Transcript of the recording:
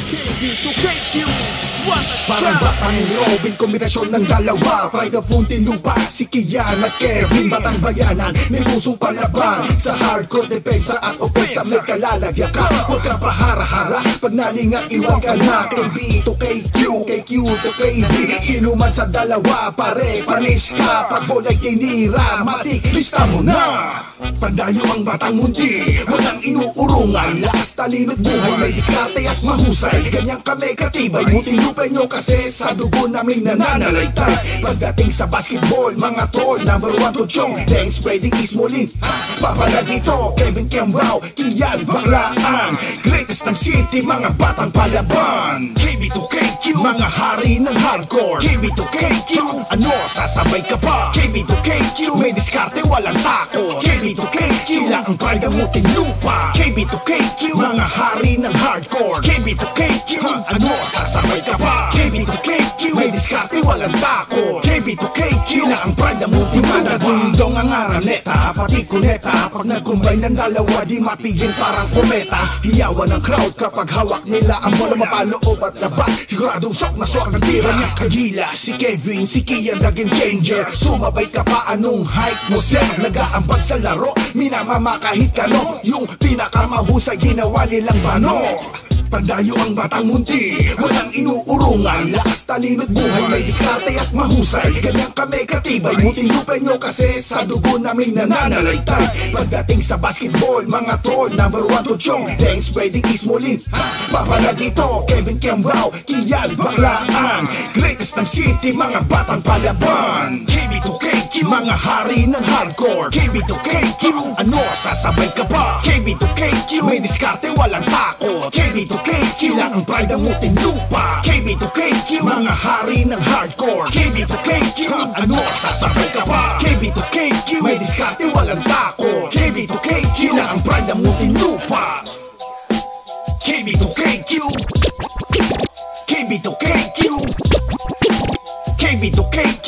KB2KQ, what a Parang shot! Batman and Robin, kombinasyon ng dalawa. Pride of Muntinlupa, si Kian at Kevin. Batang bayanan, may pusong palaban. Sa hardcore, depensa at opensa, may kalalagyan ka. Huwag ka pahara-hara, pag nalingat iwan ka na. KB to KQ, KQ to KB. Sino man sa dalawa, pare, panis ka. Pag bola'y tinira, matik, lista mo na. Pandayo ang Batang Munti, walang inuurungan. Lakas, talino't buhay, may diskarte at mahusay. Ganyan kami katibay, Muntinlupa nyo kasi sa dugo namin nananalaytay. Pagdating sa basketball, mga tol, number 1 to Chong, Deng spreading Ismolin. Papala dito, Kevin Kiambao, Kian Baklaan. Greatest ng city, mga batang palaban. KB2KQ, mga hari ng hardcore. KB2KQ, ano, sasabay ka pa? KB2KQ, may diskarte, walang tako. KB2KQ, sila ang pride ng Muntinlupa. KB2KQ, mga hari ng hardcore. KB2KQ, ano, sasabay ka pa? KB2KQ, may diskarte, walang tako. KB2KQ, sila ang pride ng Muntinlupa. Dundong ang araneta, pati kuneta. Pag nag-combine ng dalawa, di mapigil parang kometa. Hiyawan ng crowd kapag hawak nila ang bola, mapaloob at labas. Siguradong sok na sok ang tira niya. Kagila, si Kevin, si Kian, the game changer. Sumabay ka pa, anong hype mo, sir? Nag-aambag sa laro, minamama kahit kano. Yung pinakamahusay, ginawa nilang bano. Pandayo ang Batang Munti, walang inuurungan. Lakas, talino't buhay, may diskarte at mahusay. Ganyan kami katibay, Muntinlupa nyo kasi sa dugo namin nananalaytay. Pagdating sa basketball, mga tol, number 1 to Chong, Deng spreading Ismolin. Papala dito, Kevin Kiambao, Kian Baklaan. Greatest ng city, mga batang palaban. KB2KQ, mga hari ng hardcore. KB2KQ, ano, sasabay ka pa? KB2KQ, may diskarte, walang tako. KB2KQ, sila ang pride ng Muntinlupa. KB2KQ, mga hari ng hardcore. KB2KQ, ano, sasabay ka pa? KB2KQ, may diskarte, walang tako. KB2KQ, sila ang pride ng Muntinlupa. KB2KQ, KB2KQ, KB2KQ.